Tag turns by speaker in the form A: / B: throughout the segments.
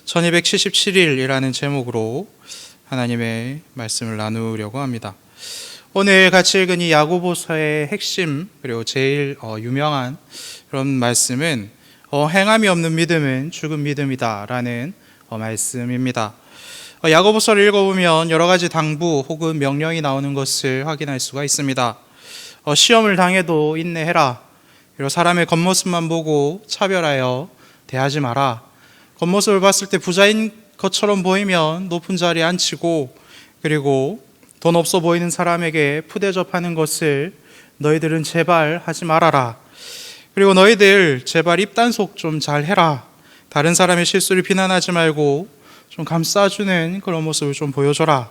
A: 1277일이라는 제목으로 하나님의 말씀을 나누려고 합니다. 오늘 같이 읽은 이 야고보서의 핵심 그리고 제일 유명한 그런 말씀은 행함이 없는 믿음은 죽은 믿음이다 라는 말씀입니다. 야고보서를 읽어보면 여러 가지 당부 혹은 명령이 나오는 것을 확인할 수가 있습니다. 시험을 당해도 인내해라. 그리고 사람의 겉모습만 보고 차별하여 대하지 마라. 겉모습을 봤을 때 부자인 것처럼 보이면 높은 자리에 앉히고, 그리고 돈 없어 보이는 사람에게 푸대접하는 것을 너희들은 제발 하지 말아라. 그리고 너희들 제발 입단속 좀 잘 해라. 다른 사람의 실수를 비난하지 말고 좀 감싸주는 그런 모습을 좀 보여줘라.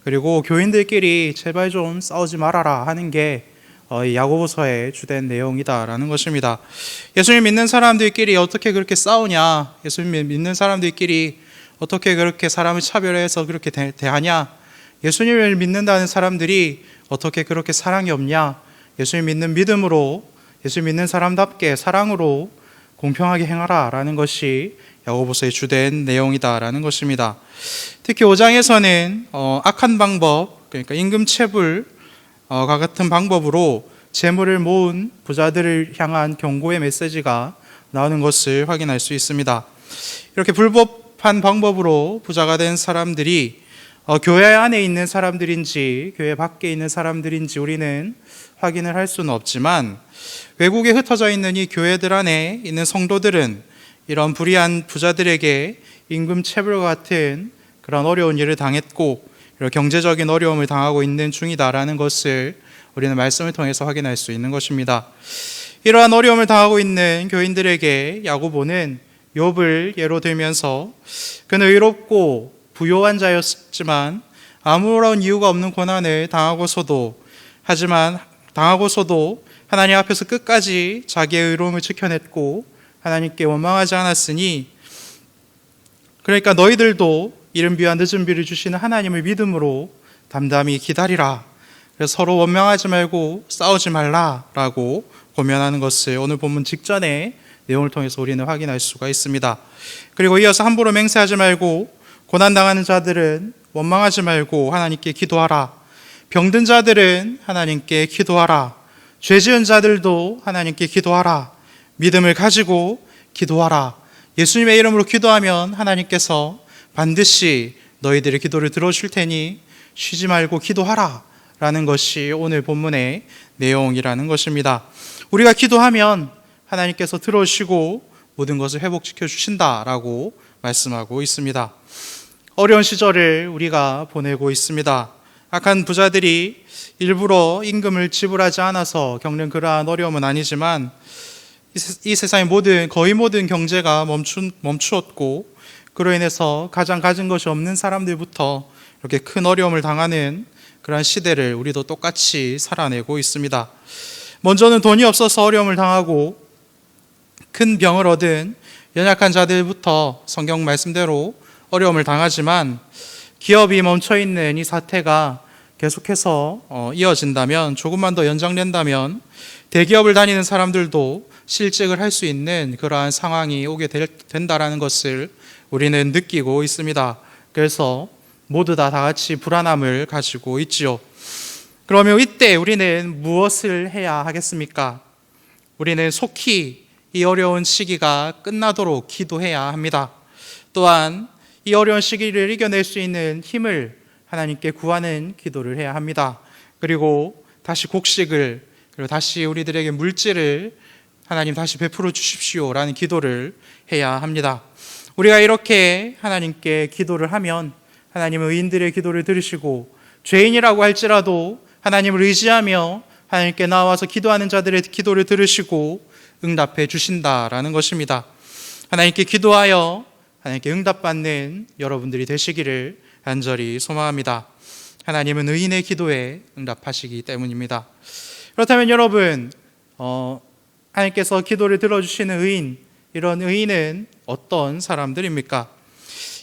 A: 그리고 교인들끼리 제발 좀 싸우지 말아라 하는 게 야고보서의 주된 내용이다라는 것입니다. 예수님 믿는 사람들끼리 어떻게 그렇게 싸우냐? 예수님 믿는 사람들끼리 어떻게 그렇게 사람을 차별해서 그렇게 대하냐? 예수님을 믿는다는 사람들이 어떻게 그렇게 사랑이 없냐? 예수님 믿는 믿음으로, 예수님 믿는 사람답게 사랑으로 공평하게 행하라 라는 것이 야고보서의 주된 내용이다라는 것입니다. 특히 5장에서는 악한 방법, 그러니까 임금체불 같은 방법으로 재물을 모은 부자들을 향한 경고의 메시지가 나오는 것을 확인할 수 있습니다. 이렇게 불법한 방법으로 부자가 된 사람들이 교회 안에 있는 사람들인지 교회 밖에 있는 사람들인지 우리는 확인을 할 수는 없지만, 외국에 흩어져 있는 이 교회들 안에 있는 성도들은 이런 불의한 부자들에게 임금체불 같은 그런 어려운 일을 당했고 경제적인 어려움을 당하고 있는 중이다라는 것을 우리는 말씀을 통해서 확인할 수 있는 것입니다. 이러한 어려움을 당하고 있는 교인들에게 야고보는 욥을 예로 들면서 그는 의롭고 부요한 자였지만 아무런 이유가 없는 고난을 당하고서도 하나님 앞에서 끝까지 자기의 의로움을 지켜냈고 하나님께 원망하지 않았으니, 그러니까 너희들도 이른 비와 늦은 비를 주시는 하나님을 믿음으로 담담히 기다리라. 그래서 서로 원망하지 말고 싸우지 말라라고 고면하는 것을 오늘 본문 직전의 내용을 통해서 우리는 확인할 수가 있습니다. 그리고 이어서 함부로 맹세하지 말고 고난당하는 자들은 원망하지 말고 하나님께 기도하라. 병든 자들은 하나님께 기도하라. 죄지은 자들도 하나님께 기도하라. 믿음을 가지고 기도하라. 예수님의 이름으로 기도하면 하나님께서 반드시 너희들의 기도를 들어줄 테니 쉬지 말고 기도하라 라는 것이 오늘 본문의 내용이라는 것입니다. 우리가 기도하면 하나님께서 들어주시고 모든 것을 회복시켜 주신다라고 말씀하고 있습니다. 어려운 시절을 우리가 보내고 있습니다. 악한 부자들이 일부러 임금을 지불하지 않아서 겪는 그러한 어려움은 아니지만 이 세상의 거의 모든 경제가 멈추었고, 그로 인해서 가장 가진 것이 없는 사람들부터 이렇게 큰 어려움을 당하는 그러한 시대를 우리도 똑같이 살아내고 있습니다. 먼저는 돈이 없어서 어려움을 당하고 큰 병을 얻은 연약한 자들부터 성경 말씀대로 어려움을 당하지만, 기업이 멈춰있는 이 사태가 계속해서 이어진다면, 조금만 더 연장된다면 대기업을 다니는 사람들도 실직을 할 수 있는 그러한 상황이 오게 된다라는 것을 우리는 느끼고 있습니다. 그래서 모두 다 같이 불안함을 가지고 있지요. 그러면 이때 우리는 무엇을 해야 하겠습니까? 우리는 속히 이 어려운 시기가 끝나도록 기도해야 합니다. 또한 이 어려운 시기를 이겨낼 수 있는 힘을 하나님께 구하는 기도를 해야 합니다. 그리고 다시 곡식을, 그리고 다시 우리들에게 물질을 하나님 다시 베풀어 주십시오라는 기도를 해야 합니다. 우리가 이렇게 하나님께 기도를 하면 하나님은 의인들의 기도를 들으시고, 죄인이라고 할지라도 하나님을 의지하며 하나님께 나와서 기도하는 자들의 기도를 들으시고 응답해 주신다라는 것입니다. 하나님께 기도하여 하나님께 응답받는 여러분들이 되시기를 간절히 소망합니다. 하나님은 의인의 기도에 응답하시기 때문입니다. 그렇다면 여러분, 하나님께서 기도를 들어주시는 의인, 이런 의인은 어떤 사람들입니까?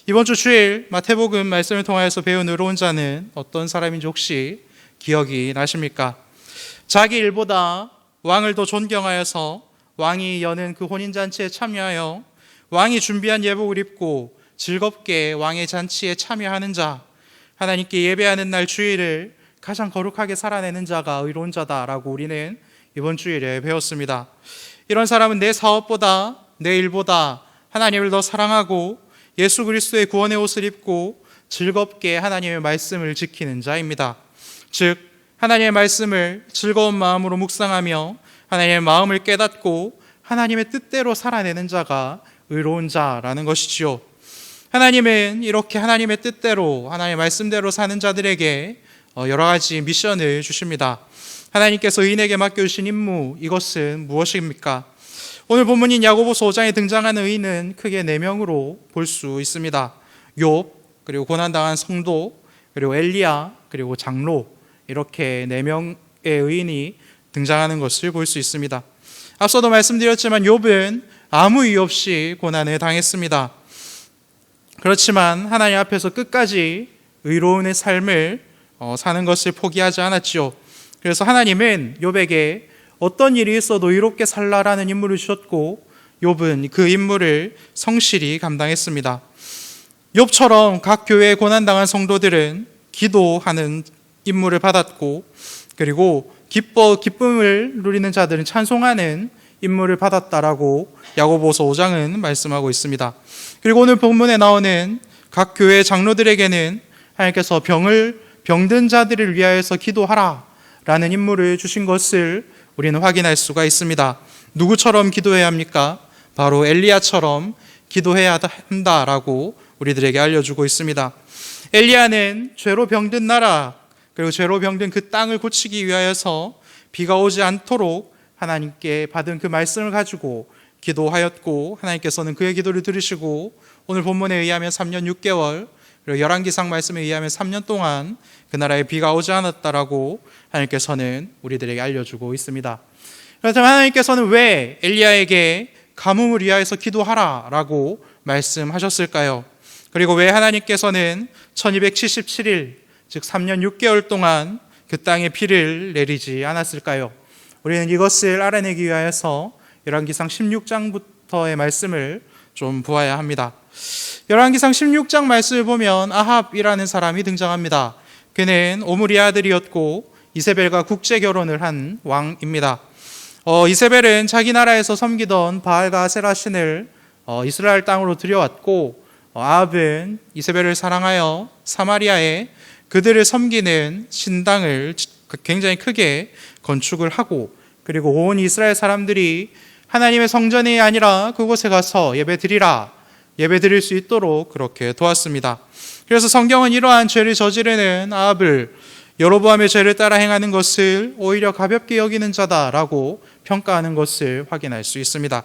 A: 이번 주 주일 마태복음 말씀을 통하여서 배운 의로운 자는 어떤 사람인지 혹시 기억이 나십니까? 자기 일보다 왕을 더 존경하여서 왕이 여는 그 혼인잔치에 참여하여 왕이 준비한 예복을 입고 즐겁게 왕의 잔치에 참여하는 자, 하나님께 예배하는 날 주일을 가장 거룩하게 살아내는 자가 의로운 자다라고 우리는 이번 주일에 배웠습니다. 이런 사람은 내 사업보다 내 일보다 하나님을 더 사랑하고 예수 그리스도의 구원의 옷을 입고 즐겁게 하나님의 말씀을 지키는 자입니다. 즉 하나님의 말씀을 즐거운 마음으로 묵상하며 하나님의 마음을 깨닫고 하나님의 뜻대로 살아내는 자가 의로운 자라는 것이지요. 하나님은 이렇게 하나님의 뜻대로 하나님의 말씀대로 사는 자들에게 여러 가지 미션을 주십니다. 하나님께서 의인에게 맡겨주신 임무, 이것은 무엇입니까? 오늘 본문인 야고보서 5장에 등장하는 의인은 크게 4명으로 볼 수 있습니다. 욥, 그리고 고난당한 성도, 그리고 엘리야, 그리고 장로, 이렇게 4명의 의인이 등장하는 것을 볼 수 있습니다. 앞서도 말씀드렸지만 욥은 아무 이유 없이 고난을 당했습니다. 그렇지만 하나님 앞에서 끝까지 의로운의 삶을 사는 것을 포기하지 않았지요. 그래서 하나님은 욥에게 어떤 일이 있어도 의롭게 살라라는 임무를 주셨고 욥은 그 임무를 성실히 감당했습니다. 욥처럼 각 교회에 고난당한 성도들은 기도하는 임무를 받았고, 그리고 기쁨을 누리는 자들은 찬송하는 임무를 받았다라고 야고보서 5장은 말씀하고 있습니다. 그리고 오늘 본문에 나오는 각 교회 장로들에게는 하나님께서 병든 자들을 위하여서 기도하라 라는 임무를 주신 것을 우리는 확인할 수가 있습니다. 누구처럼 기도해야 합니까? 바로 엘리야처럼 기도해야 한다라고 우리들에게 알려주고 있습니다. 엘리야는 죄로 병든 나라, 그리고 죄로 병든 그 땅을 고치기 위하여서 비가 오지 않도록 하나님께 받은 그 말씀을 가지고 기도하였고, 하나님께서는 그의 기도를 들으시고 오늘 본문에 의하면 3년 6개월, 그리고 열왕기상 말씀에 의하면 3년 동안 그 나라에 비가 오지 않았다라고 하나님께서는 우리들에게 알려주고 있습니다. 그렇다면 하나님께서는 왜 엘리야에게 가뭄을 위하여서 기도하라라고 말씀하셨을까요? 그리고 왜 하나님께서는 1277일, 즉 3년 6개월 동안 그 땅에 비를 내리지 않았을까요? 우리는 이것을 알아내기 위하여서 열왕기상 16장부터의 말씀을 좀 보아야 합니다. 열왕기상 16장 말씀을 보면 아합이라는 사람이 등장합니다. 그는 오므리 아들이었고 이세벨과 국제 결혼을 한 왕입니다. 이세벨은 자기 나라에서 섬기던 바알과 아세라 신을 이스라엘 땅으로 들여왔고, 아합은 이세벨을 사랑하여 사마리아에 그들을 섬기는 신당을 굉장히 크게 건축을 하고, 그리고 온 이스라엘 사람들이 하나님의 성전이 아니라 그곳에 가서 예배 드릴 수 있도록 그렇게 도왔습니다. 그래서 성경은 이러한 죄를 저지르는 아합을 여로보암의 죄를 따라 행하는 것을 오히려 가볍게 여기는 자다라고 평가하는 것을 확인할 수 있습니다.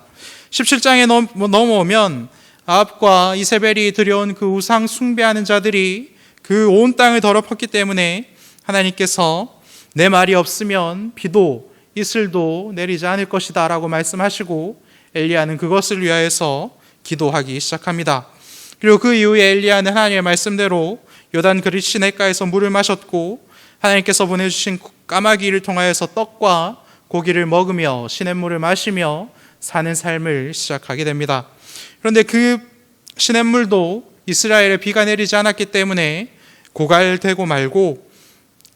A: 17장에 넘어오면 아합과 이세벨이 들여온 그 우상 숭배하는 자들이 그 온 땅을 더럽혔기 때문에 하나님께서 내 말이 없으면 비도 이슬도 내리지 않을 것이다 라고 말씀하시고, 엘리야는 그것을 위하여서 기도하기 시작합니다. 그리고 그 이후에 엘리야는 하나님의 말씀대로 요단 그릿 시냇가에서 물을 마셨고, 하나님께서 보내주신 까마귀를 통하여서 떡과 고기를 먹으며 시냇물을 마시며 사는 삶을 시작하게 됩니다. 그런데 그 시냇물도 이스라엘에 비가 내리지 않았기 때문에 고갈되고 말고,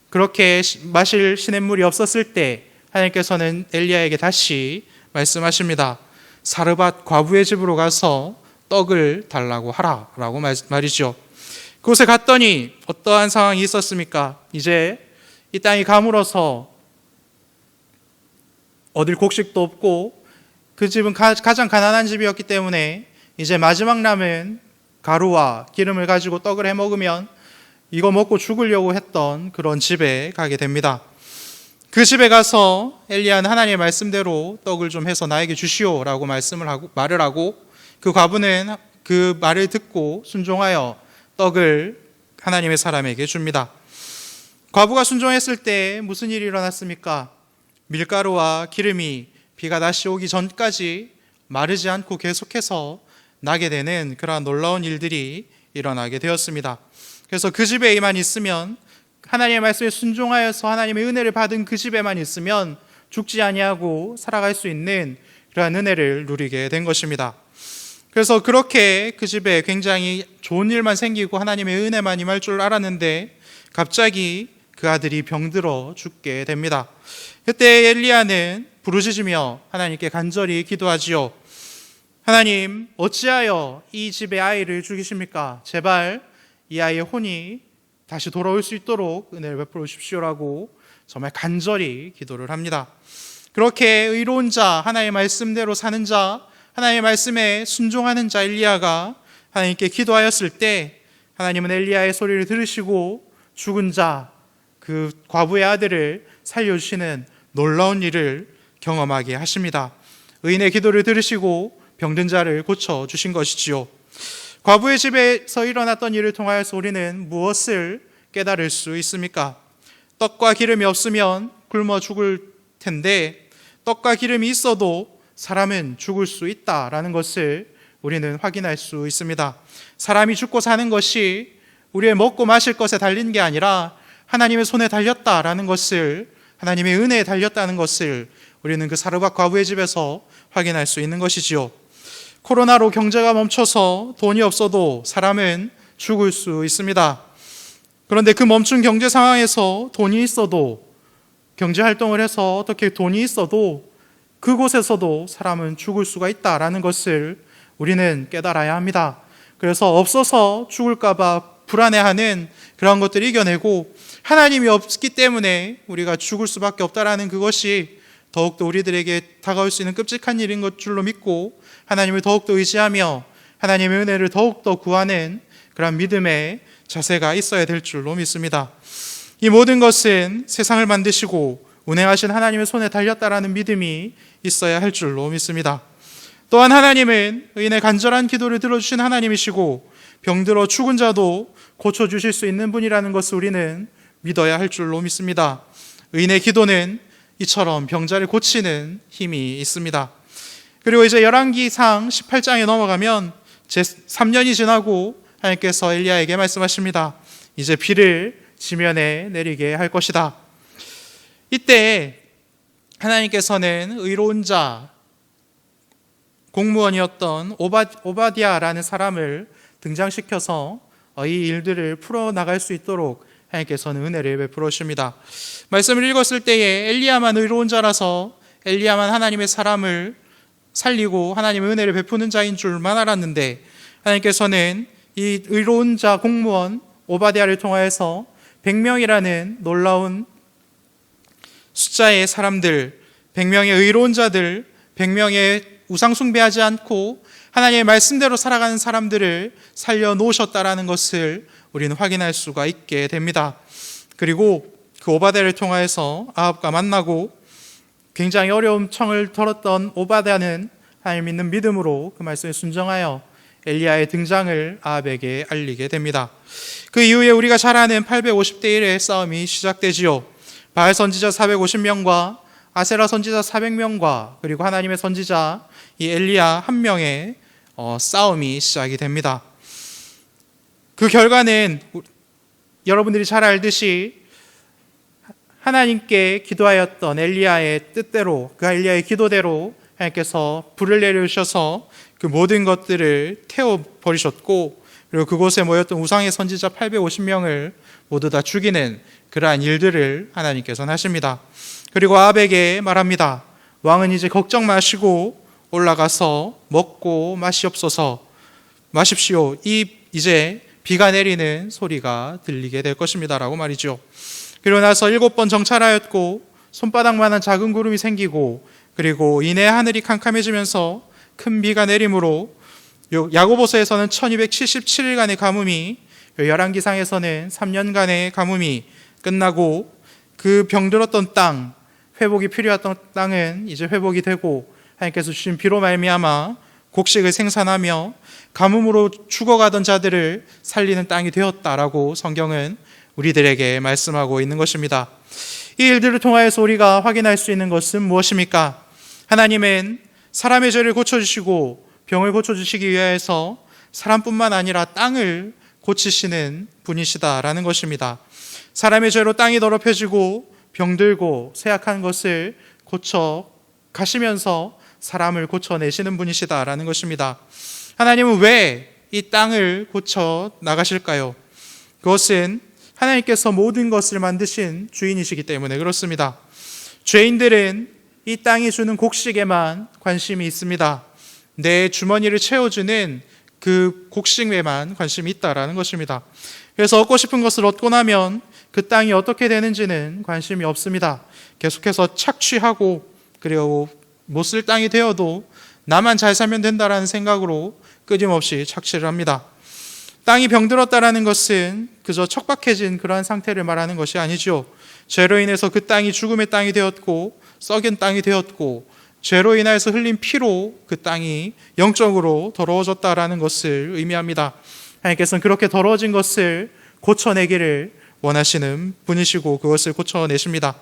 A: 그렇게 마실 시냇물이 없었을 때 하나님께서는 엘리야에게 다시 말씀하십니다. 사르밧 과부의 집으로 가서 떡을 달라고 하라라고 말이죠. 그곳에 갔더니 어떠한 상황이 있었습니까? 이제 이 땅이 가물어서 얻을 곡식도 없고, 그 집은 가장 가난한 집이었기 때문에 이제 마지막 남은 가루와 기름을 가지고 떡을 해 먹으면 이거 먹고 죽으려고 했던 그런 집에 가게 됩니다. 그 집에 가서 엘리야는 하나님의 말씀대로 떡을 좀 해서 나에게 주시오라고 말을 하고, 그 과부는 그 말을 듣고 순종하여 떡을 하나님의 사람에게 줍니다. 과부가 순종했을 때 무슨 일이 일어났습니까? 밀가루와 기름이 비가 다시 오기 전까지 마르지 않고 계속해서 나게 되는 그러한 놀라운 일들이 일어나게 되었습니다. 그래서 그 집에만 있으면, 하나님의 말씀에 순종하여서 하나님의 은혜를 받은 그 집에만 있으면 죽지 아니하고 살아갈 수 있는 그러한 은혜를 누리게 된 것입니다. 그래서 그렇게 그 집에 굉장히 좋은 일만 생기고 하나님의 은혜만 임할 줄 알았는데 갑자기 그 아들이 병들어 죽게 됩니다. 그때 엘리야는 부르짖으며 하나님께 간절히 기도하지요. 하나님, 어찌하여 이 집의 아이를 죽이십니까? 제발 이 아이의 혼이 다시 돌아올 수 있도록 은혜를 베풀어 주십시오라고 정말 간절히 기도를 합니다. 그렇게 의로운 자, 하나님의 말씀대로 사는 자, 하나님의 말씀에 순종하는 자 엘리야가 하나님께 기도하였을 때 하나님은 엘리야의 소리를 들으시고 죽은 자, 그 과부의 아들을 살려주시는 놀라운 일을 경험하게 하십니다. 의인의 기도를 들으시고 병든 자를 고쳐주신 것이지요. 과부의 집에서 일어났던 일을 통하여서 우리는 무엇을 깨달을 수 있습니까? 떡과 기름이 없으면 굶어 죽을 텐데 떡과 기름이 있어도 사람은 죽을 수 있다라는 것을 우리는 확인할 수 있습니다. 사람이 죽고 사는 것이 우리의 먹고 마실 것에 달린 게 아니라 하나님의 손에 달렸다라는 것을, 하나님의 은혜에 달렸다는 것을 우리는 그 사르밧 과부의 집에서 확인할 수 있는 것이지요. 코로나로 경제가 멈춰서 돈이 없어도 사람은 죽을 수 있습니다. 그런데 그 멈춘 경제 상황에서 돈이 있어도, 경제 활동을 해서 어떻게 돈이 있어도 그곳에서도 사람은 죽을 수가 있다라는 것을 우리는 깨달아야 합니다. 그래서 없어서 죽을까봐 불안해하는 그런 것들을 이겨내고 하나님이 없기 때문에 우리가 죽을 수밖에 없다라는 그것이 더욱더 우리들에게 다가올 수 있는 끔찍한 일인 것 줄로 믿고 하나님을 더욱더 의지하며 하나님의 은혜를 더욱더 구하는 그런 믿음의 자세가 있어야 될 줄로 믿습니다. 이 모든 것은 세상을 만드시고 운행하신 하나님의 손에 달렸다라는 믿음이 있어야 할 줄로 믿습니다. 또한 하나님은 의인의 간절한 기도를 들어주신 하나님이시고 병들어 죽은 자도 고쳐주실 수 있는 분이라는 것을 우리는 믿어야 할 줄로 믿습니다. 의인의 기도는 이처럼 병자를 고치는 힘이 있습니다. 그리고 이제 열왕기상 18장에 넘어가면 제 3년이 지나고 하나님께서 엘리야에게 말씀하십니다. 이제 비를 지면에 내리게 할 것이다. 이때 하나님께서는 의로운 자, 공무원이었던 오바댜라는 사람을 등장시켜서 이 일들을 풀어나갈 수 있도록 하나님께서는 은혜를 베풀어 주십니다. 말씀을 읽었을 때에 엘리야만 의로운 자라서 엘리야만 하나님의 사람을 살리고 하나님의 은혜를 베푸는 자인 줄만 알았는데 하나님께서는 이 의로운 자 공무원 오바댜를 통하여서 100명이라는 놀라운 숫자의 사람들, 100명의 의로운 자들, 100명의 우상 숭배하지 않고 하나님의 말씀대로 살아가는 사람들을 살려놓으셨다라는 것을 우리는 확인할 수가 있게 됩니다. 그리고 그 오바댜를 통하여서 아합과 만나고 굉장히 어려운 청을 들었던 오바댜는 하나님 믿는 믿음으로 그 말씀에 순종하여 엘리야의 등장을 아합에게 알리게 됩니다. 그 이후에 우리가 잘 아는 850대 1의 싸움이 시작되지요. 바알 선지자 450명과 아세라 선지자 400명과 그리고 하나님의 선지자 이 엘리야 한 명의 싸움이 시작이 됩니다. 그 결과는 여러분들이 잘 알듯이 하나님께 기도하였던 엘리야의 뜻대로, 그 엘리야의 기도대로 하나님께서 불을 내려주셔서 그 모든 것들을 태워버리셨고 그리고 그곳에 모였던 우상의 선지자 850명을 모두 다 죽이는 그러한 일들을 하나님께서는 하십니다. 그리고 아합에게 말합니다. 왕은 이제 걱정 마시고 올라가서 먹고 마십시오. 이제 비가 내리는 소리가 들리게 될 것입니다 라고 말이죠. 그리고 나서 7번 정찰하였고 손바닥만한 작은 구름이 생기고 그리고 이내 하늘이 캄캄해지면서 큰 비가 내림으로 야고보서에서는 1277일간의 가뭄이, 열왕기상에서는 3년간의 가뭄이 끝나고 그 병들었던 땅, 회복이 필요했던 땅은 이제 회복이 되고 하나님께서 주신 비로 말미암아 곡식을 생산하며 가뭄으로 죽어가던 자들을 살리는 땅이 되었다라고 성경은 우리들에게 말씀하고 있는 것입니다. 이 일들을 통하여서 우리가 확인할 수 있는 것은 무엇입니까? 하나님은 사람의 죄를 고쳐주시고 병을 고쳐주시기 위해서 사람뿐만 아니라 땅을 고치시는 분이시다라는 것입니다. 사람의 죄로 땅이 더럽혀지고 병들고 쇠약한 것을 고쳐 가시면서 사람을 고쳐내시는 분이시다라는 것입니다. 하나님은 왜 이 땅을 고쳐 나가실까요? 그것은 하나님께서 모든 것을 만드신 주인이시기 때문에 그렇습니다. 죄인들은 이 땅이 주는 곡식에만 관심이 있습니다. 내 주머니를 채워주는 그 곡식에만 관심이 있다라는 것입니다. 그래서 얻고 싶은 것을 얻고 나면 그 땅이 어떻게 되는지는 관심이 없습니다. 계속해서 착취하고 그리고 못 쓸 땅이 되어도 나만 잘 살면 된다라는 생각으로 끊임없이 착취를 합니다. 땅이 병들었다라는 것은 그저 척박해진 그러한 상태를 말하는 것이 아니죠. 죄로 인해서 그 땅이 죽음의 땅이 되었고 썩은 땅이 되었고 죄로 인하여서 흘린 피로 그 땅이 영적으로 더러워졌다라는 것을 의미합니다. 하나님께서는 그렇게 더러워진 것을 고쳐내기를 원하시는 분이시고 그것을 고쳐내십니다.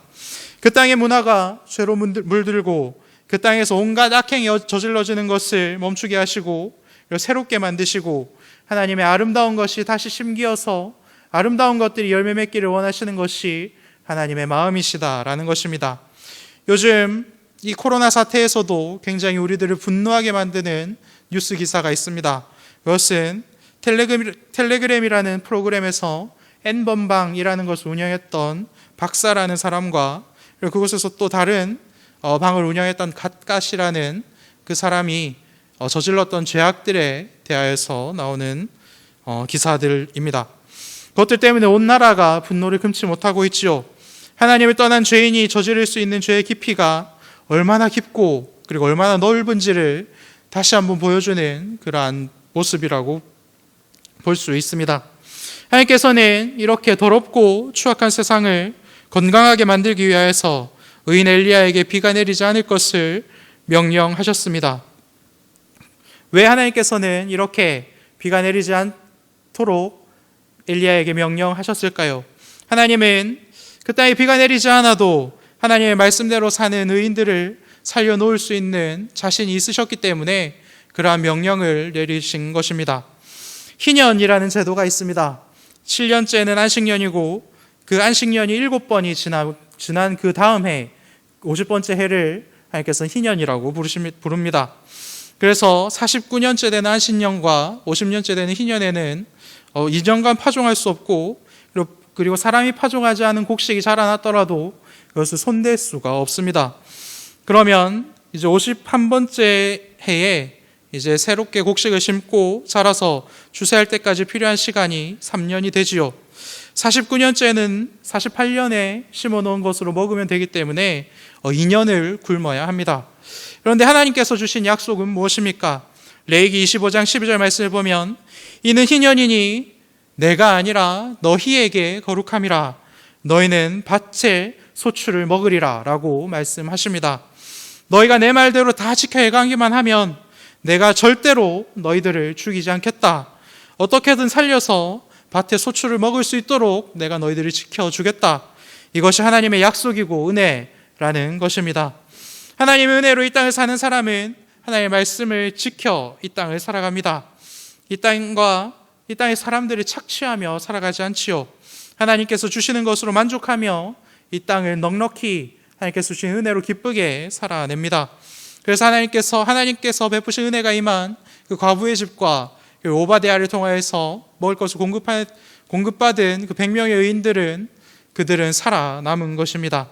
A: 그 땅의 문화가 죄로 물들고 그 땅에서 온갖 악행이 저질러지는 것을 멈추게 하시고 그리고 새롭게 만드시고 하나님의 아름다운 것이 다시 심기어서 아름다운 것들이 열매 맺기를 원하시는 것이 하나님의 마음이시다라는 것입니다. 요즘 이 코로나 사태에서도 굉장히 우리들을 분노하게 만드는 뉴스 기사가 있습니다. 그것은 텔레그램이라는 프로그램에서 N번방이라는 것을 운영했던 박사라는 사람과 그리고 그곳에서 또 다른 방을 운영했던 갓갓이라는 그 사람이 저질렀던 죄악들에 대하여서 나오는 기사들입니다. 그것들 때문에 온 나라가 분노를 금치 못하고 있지요. 하나님을 떠난 죄인이 저지를 수 있는 죄의 깊이가 얼마나 깊고 그리고 얼마나 넓은지를 다시 한번 보여주는 그러한 모습이라고 볼 수 있습니다. 하나님께서는 이렇게 더럽고 추악한 세상을 건강하게 만들기 위하여서 의인 엘리야에게 비가 내리지 않을 것을 명령하셨습니다. 왜 하나님께서는 이렇게 비가 내리지 않도록 엘리야에게 명령하셨을까요? 하나님은 그 땅에 비가 내리지 않아도 하나님의 말씀대로 사는 의인들을 살려놓을 수 있는 자신이 있으셨기 때문에 그러한 명령을 내리신 것입니다. 희년이라는 제도가 있습니다. 7년째는 안식년이고 그 안식년이 7번이 지난 그 다음 해 50번째 해를 하나님께서는 희년이라고 부릅니다. 그래서 49년째 되는 안식년과 50년째 되는 희년에는 2년간 파종할 수 없고 그리고 사람이 파종하지 않은 곡식이 자라났더라도 그것을 손댈 수가 없습니다. 그러면 이제 51번째 해에 이제 새롭게 곡식을 심고 자라서 주새할 때까지 필요한 시간이 3년이 되지요. 49년째는 48년에 심어놓은 것으로 먹으면 되기 때문에 2년을 굶어야 합니다. 그런데 하나님께서 주신 약속은 무엇입니까? 레위기 25장 12절 말씀을 보면 이는 희년이니 내가 아니라 너희에게 거룩함이라 너희는 밭의 소출을 먹으리라 라고 말씀하십니다. 너희가 내 말대로 다 지켜 행하기만 하면 내가 절대로 너희들을 죽이지 않겠다. 어떻게든 살려서 밭의 소출을 먹을 수 있도록 내가 너희들을 지켜주겠다. 이것이 하나님의 약속이고 은혜라는 것입니다. 하나님의 은혜로 이 땅을 사는 사람은 하나님의 말씀을 지켜 이 땅을 살아갑니다. 이 땅의 사람들이 착취하며 살아가지 않지요. 하나님께서 주시는 것으로 만족하며 이 땅을 넉넉히 하나님께서 주신 은혜로 기쁘게 살아냅니다. 그래서 하나님께서 베푸신 은혜가 임한 그 과부의 집과 그 오바댜를 통하여서 먹을 것을 공급받은 그 100명의 의인들은 그들은 살아남은 것입니다.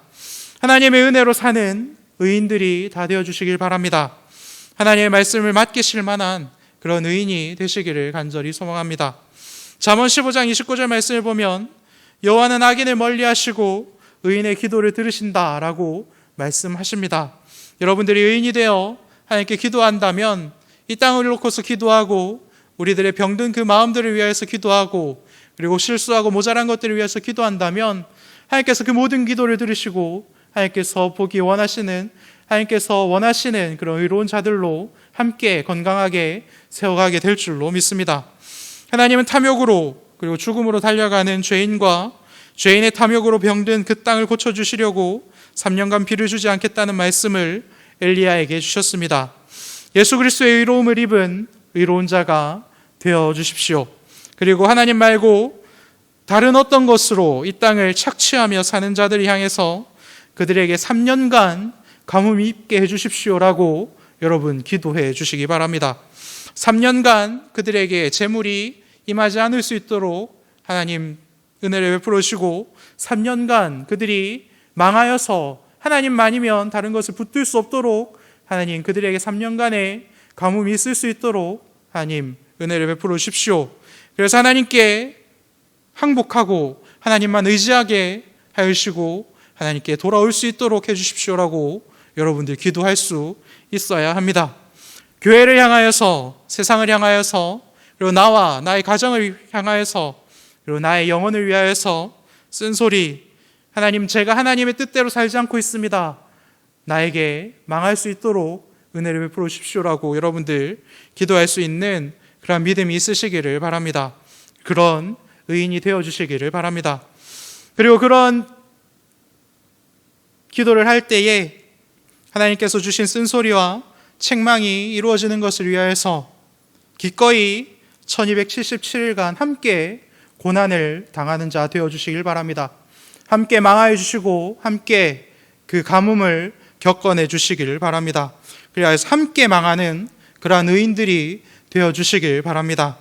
A: 하나님의 은혜로 사는 의인들이 다 되어주시길 바랍니다. 하나님의 말씀을 맡기실 만한 그런 의인이 되시기를 간절히 소망합니다. 잠언 15장 29절 말씀을 보면 여호와는 악인을 멀리하시고 의인의 기도를 들으신다라고 말씀하십니다. 여러분들이 의인이 되어 하나님께 기도한다면 이 땅을 놓고서 기도하고 우리들의 병든 그 마음들을 위하여서 기도하고 그리고 실수하고 모자란 것들을 위해서 기도한다면 하나님께서 그 모든 기도를 들으시고 하나님께서 원하시는 그런 의로운 자들로 함께 건강하게 세워가게 될 줄로 믿습니다. 하나님은 탐욕으로 그리고 죽음으로 달려가는 죄인과 죄인의 탐욕으로 병든 그 땅을 고쳐주시려고 3년간 비를 주지 않겠다는 말씀을 엘리야에게 주셨습니다. 예수 그리스도의 의로움을 입은 의로운 자가 되어 주십시오. 그리고 하나님 말고 다른 어떤 것으로 이 땅을 착취하며 사는 자들을 향해서 그들에게 3년간 가뭄이 있게 해주십시오라고 여러분 기도해 주시기 바랍니다. 3년간 그들에게 재물이 임하지 않을 수 있도록 하나님 은혜를 베풀어 주시고 3년간 그들이 망하여서 하나님만이면 다른 것을 붙들 수 없도록 하나님 그들에게 3년간의 가뭄이 있을 수 있도록 하나님 은혜를 베풀어 주십시오. 그래서 하나님께 항복하고 하나님만 의지하게 하여 주시고 하나님께 돌아올 수 있도록 해 주십시오라고 여러분들 기도할 수 있어야 합니다. 교회를 향하여서, 세상을 향하여서, 그리고 나와 나의 가정을 향하여서, 그리고 나의 영혼을 위하여서 쓴소리, 하나님 제가 하나님의 뜻대로 살지 않고 있습니다. 나에게 망할 수 있도록 은혜를 베풀어 주십시오라고 여러분들 기도할 수 있는 그런 믿음이 있으시기를 바랍니다. 그런 의인이 되어주시기를 바랍니다. 그리고 그런 기도를 할 때에 하나님께서 주신 쓴소리와 책망이 이루어지는 것을 위하여서 기꺼이 1277일간 함께 고난을 당하는 자 되어주시길 바랍니다. 함께 망하여 주시고 함께 그 가뭄을 겪어내 주시기를 바랍니다. 그래서 함께 망하는 그러한 의인들이 되어주시길 바랍니다.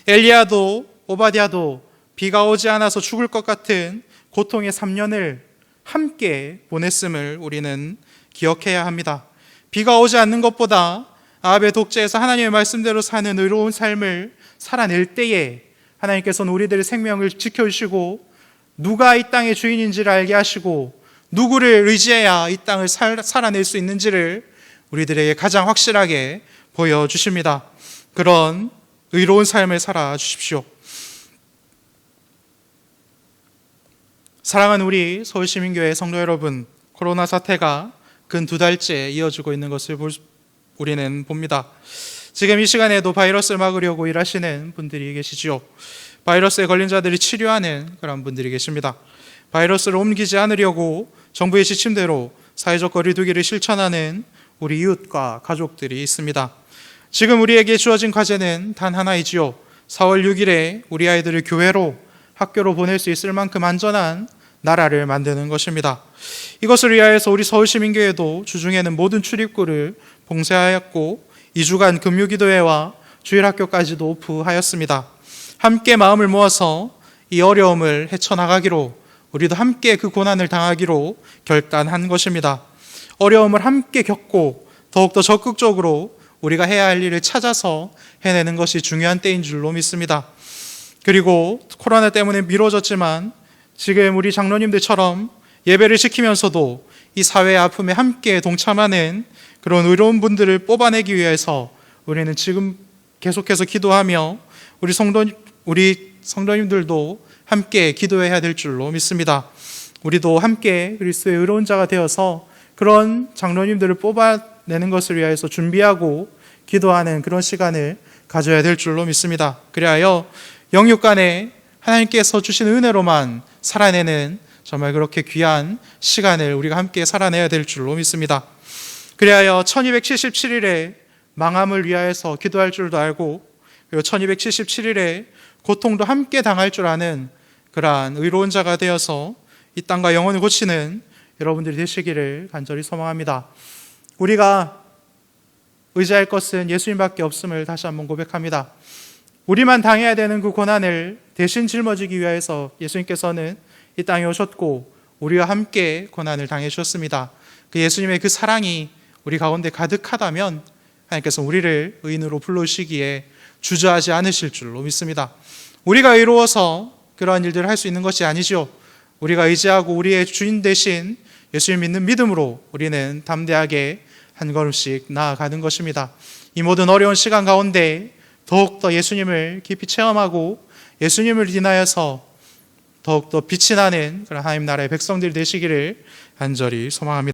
A: 엘리야도 오바댜도 비가 오지 않아서 죽을 것 같은 고통의 3년을 함께 보냈음을 우리는 기억해야 합니다. 비가 오지 않는 것보다 아합의 독재에서 하나님의 말씀대로 사는 의로운 삶을 살아낼 때에 하나님께서는 우리들의 생명을 지켜주시고 누가 이 땅의 주인인지를 알게 하시고 누구를 의지해야 이 땅을 살아낼 수 있는지를 우리들에게 가장 확실하게 보여주십니다. 그런 의로운 삶을 살아주십시오. 사랑하는 우리 서울시민교회 성도 여러분, 코로나 사태가 근 2달째 이어지고 있는 것을 우리는 봅니다. 지금 이 시간에도 바이러스를 막으려고 일하시는 분들이 계시지요. 바이러스에 걸린 자들이 치료하는 그런 분들이 계십니다. 바이러스를 옮기지 않으려고 정부의 지침대로 사회적 거리 두기를 실천하는 우리 이웃과 가족들이 있습니다. 지금 우리에게 주어진 과제는 단 하나이지요. 4월 6일에 우리 아이들을 교회로, 학교로 보낼 수 있을 만큼 안전한 나라를 만드는 것입니다. 이것을 위하여서 우리 서울시민교회도 주중에는 모든 출입구를 봉쇄하였고 2주간 금요기도회와 주일학교까지도 오프하였습니다. 함께 마음을 모아서 이 어려움을 헤쳐나가기로, 우리도 함께 그 고난을 당하기로 결단한 것입니다. 어려움을 함께 겪고 더욱더 적극적으로 우리가 해야 할 일을 찾아서 해내는 것이 중요한 때인 줄로 믿습니다. 그리고 코로나 때문에 미뤄졌지만 지금 우리 장로님들처럼 예배를 지키면서도 이 사회의 아픔에 함께 동참하는 그런 의로운 분들을 뽑아내기 위해서 우리는 지금 계속해서 기도하며 우리 성도님들도 함께 기도해야 될 줄로 믿습니다. 우리도 함께 그리스도의 의로운 자가 되어서 그런 장로님들을 뽑아내는 것을 위해서 준비하고 기도하는 그런 시간을 가져야 될 줄로 믿습니다. 그리하여 영육간에 하나님께서 주신 은혜로만 살아내는 정말 그렇게 귀한 시간을 우리가 함께 살아내야 될 줄로 믿습니다. 그리하여 1277일의 망함을 위하여서 기도할 줄도 알고, 그리고 1277일의 고통도 함께 당할 줄 아는 그러한 의로운 자가 되어서 이 땅과 영혼을 고치는 여러분들이 되시기를 간절히 소망합니다. 우리가 의지할 것은 예수님밖에 없음을 다시 한번 고백합니다. 우리만 당해야 되는 그 고난을 대신 짊어지기 위해서 예수님께서는 이 땅에 오셨고 우리와 함께 고난을 당해 주셨습니다. 그 예수님의 그 사랑이 우리 가운데 가득하다면 하나님께서 우리를 의인으로 불러주시기에 주저하지 않으실 줄로 믿습니다. 우리가 의로워서 그러한 일들을 할 수 있는 것이 아니죠. 우리가 의지하고 우리의 주인 되신 예수님 믿는 믿음으로 우리는 담대하게 한 걸음씩 나아가는 것입니다. 이 모든 어려운 시간 가운데 더욱더 예수님을 깊이 체험하고 예수님을 인하여서 더욱더 빛이 나는 그런 하나님 나라의 백성들이 되시기를 간절히 소망합니다.